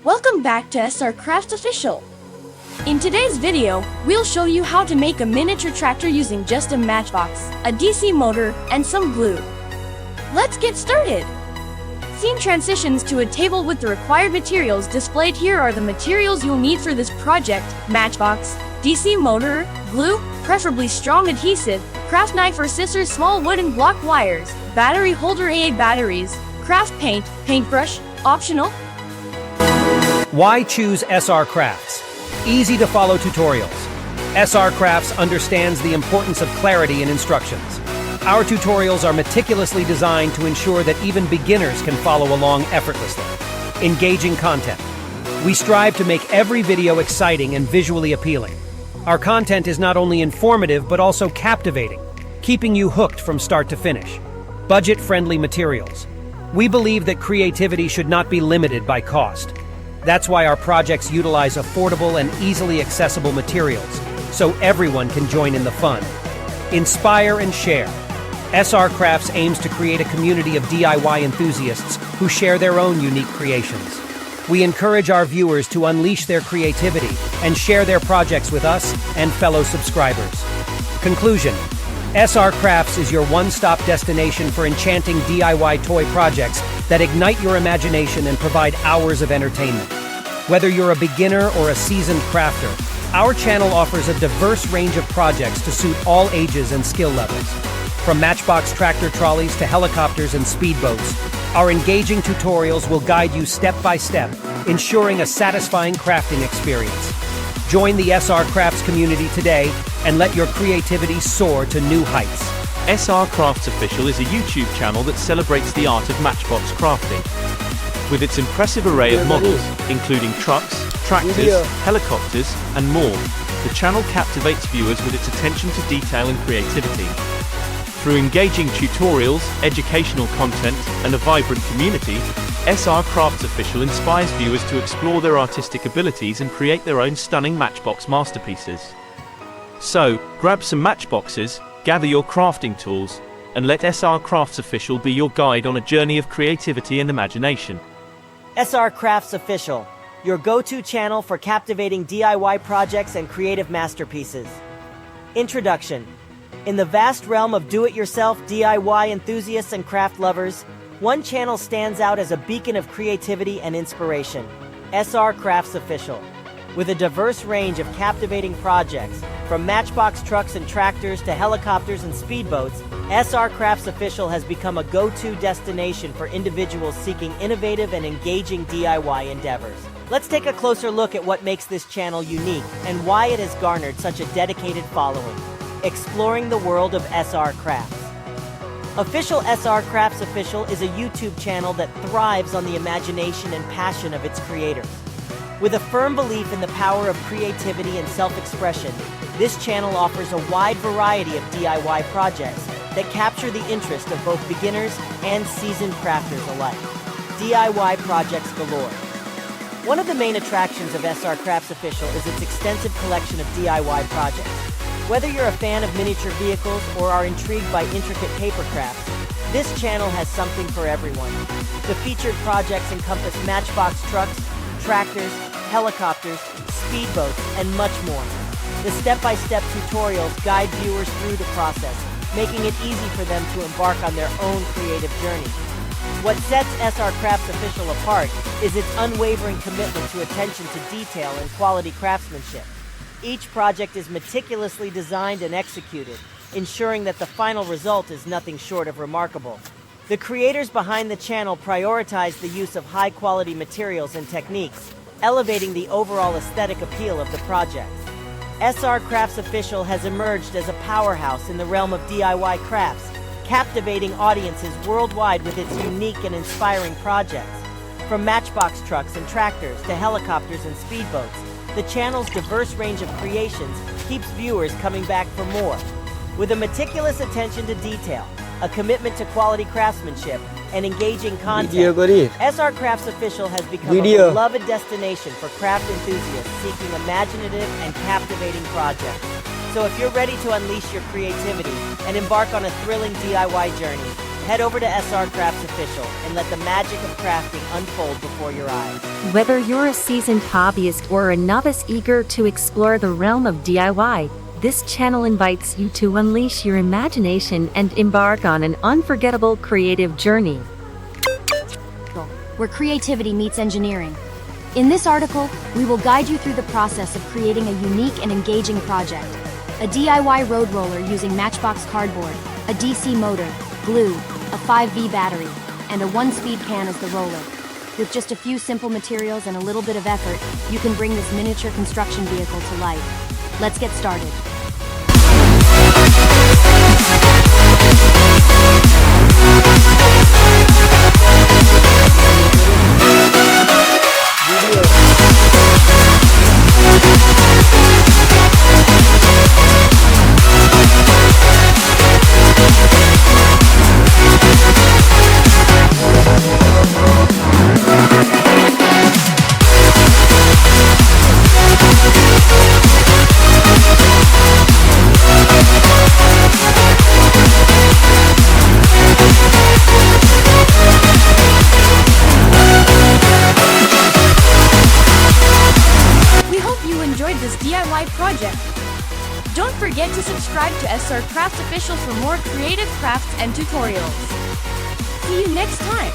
Welcome back to SR Crafts Official. In today's video, we'll show you how to make a miniature tractor using just a matchbox, a DC motor, and some glue. Let's get started! Scene transitions to a table with the required materials. Displayed here are the materials you'll need for this project: matchbox, DC motor, glue, preferably strong adhesive, craft knife or scissors, small wooden block wires, battery holder, AA batteries, craft paint, paintbrush, optional. Why choose SR Crafts? Easy to follow tutorials. SR Crafts understands the importance of clarity in instructions. Our tutorials are meticulously designed to ensure that even beginners can follow along effortlessly. Engaging content. We strive to make every video exciting and visually appealing. Our content is not only informative but also captivating, keeping you hooked from start to finish. Budget-friendly materials. We believe that creativity should not be limited by cost. That's why our projects utilize affordable and easily accessible materials, so everyone can join in the fun. Inspire and share. SR Crafts aims to create a community of DIY enthusiasts who share their own unique creations. We encourage our viewers to unleash their creativity and share their projects with us and fellow subscribers. Conclusion: SR Crafts is your one-stop destination for enchanting DIY toy projects that ignite your imagination and provide hours of entertainment. Whether you're a beginner or a seasoned crafter, our channel offers a diverse range of projects to suit all ages and skill levels. From Matchbox tractor trolleys to helicopters and speedboats, our engaging tutorials will guide you step by step, ensuring a satisfying crafting experience. Join the SR Crafts community today and let your creativity soar to new heights. SR Crafts Official is a YouTube channel that celebrates the art of matchbox crafting. With its impressive array of models, including trucks, tractors, helicopters, and more, the channel captivates viewers with its attention to detail and creativity. Through engaging tutorials, educational content, and a vibrant community, SR Crafts Official inspires viewers to explore their artistic abilities and create their own stunning matchbox masterpieces. So, grab some matchboxes, gather your crafting tools, and let SR Crafts Official be your guide on a journey of creativity and imagination. SR Crafts Official, your go-to channel for captivating DIY projects and creative masterpieces. Introduction. In the vast realm of do-it-yourself DIY enthusiasts and craft lovers, one channel stands out as a beacon of creativity and inspiration: SR Crafts Official. With a diverse range of captivating projects, from matchbox trucks and tractors to helicopters and speedboats, SR Crafts Official has become a go-to destination for individuals seeking innovative and engaging DIY endeavors. Let's take a closer look at what makes this channel unique and why it has garnered such a dedicated following. Exploring the world of SR Crafts. Official SR Crafts Official is a YouTube channel that thrives on the imagination and passion of its creators. With a firm belief in the power of creativity and self-expression, this channel offers a wide variety of DIY projects that capture the interest of both beginners and seasoned crafters alike. DIY projects galore. One of the main attractions of SR Crafts Official is its extensive collection of DIY projects. Whether you're a fan of miniature vehicles or are intrigued by intricate paper crafts, this channel has something for everyone. The featured projects encompass Matchbox trucks, tractors, helicopters, speedboats, and much more. The step-by-step tutorials guide viewers through the process, making it easy for them to embark on their own creative journey. What sets SR Crafts Official apart is its unwavering commitment to attention to detail and quality craftsmanship. Each project is meticulously designed and executed, ensuring that the final result is nothing short of remarkable. The creators behind the channel prioritize the use of high-quality materials and techniques, elevating the overall aesthetic appeal of the project. SR Crafts Official has emerged as a powerhouse in the realm of DIY crafts, captivating audiences worldwide with its unique and inspiring projects. From Matchbox trucks and tractors to helicopters and speedboats, the channel's diverse range of creations keeps viewers coming back for more. With a meticulous attention to detail, a commitment to quality craftsmanship, and engaging content, SR Crafts Official has become a beloved destination for craft enthusiasts seeking imaginative and captivating projects. So if you're ready to unleash your creativity and embark on a thrilling DIY journey, head over to SR Crafts Official and let the magic of crafting unfold before your eyes. Whether you're a seasoned hobbyist or a novice eager to explore the realm of DIY, this channel invites you to unleash your imagination and embark on an unforgettable creative journey. Where creativity meets engineering. In this article, we will guide you through the process of creating a unique and engaging project. A DIY road roller using Matchbox cardboard, a DC motor, glue, a 5V battery, and a 1-speed can as the roller. With just a few simple materials and a little bit of effort, you can bring this miniature construction vehicle to life. Let's get started. This DIY project. Don't forget to subscribe to SR Crafts Official for more creative crafts and tutorials. See you next time!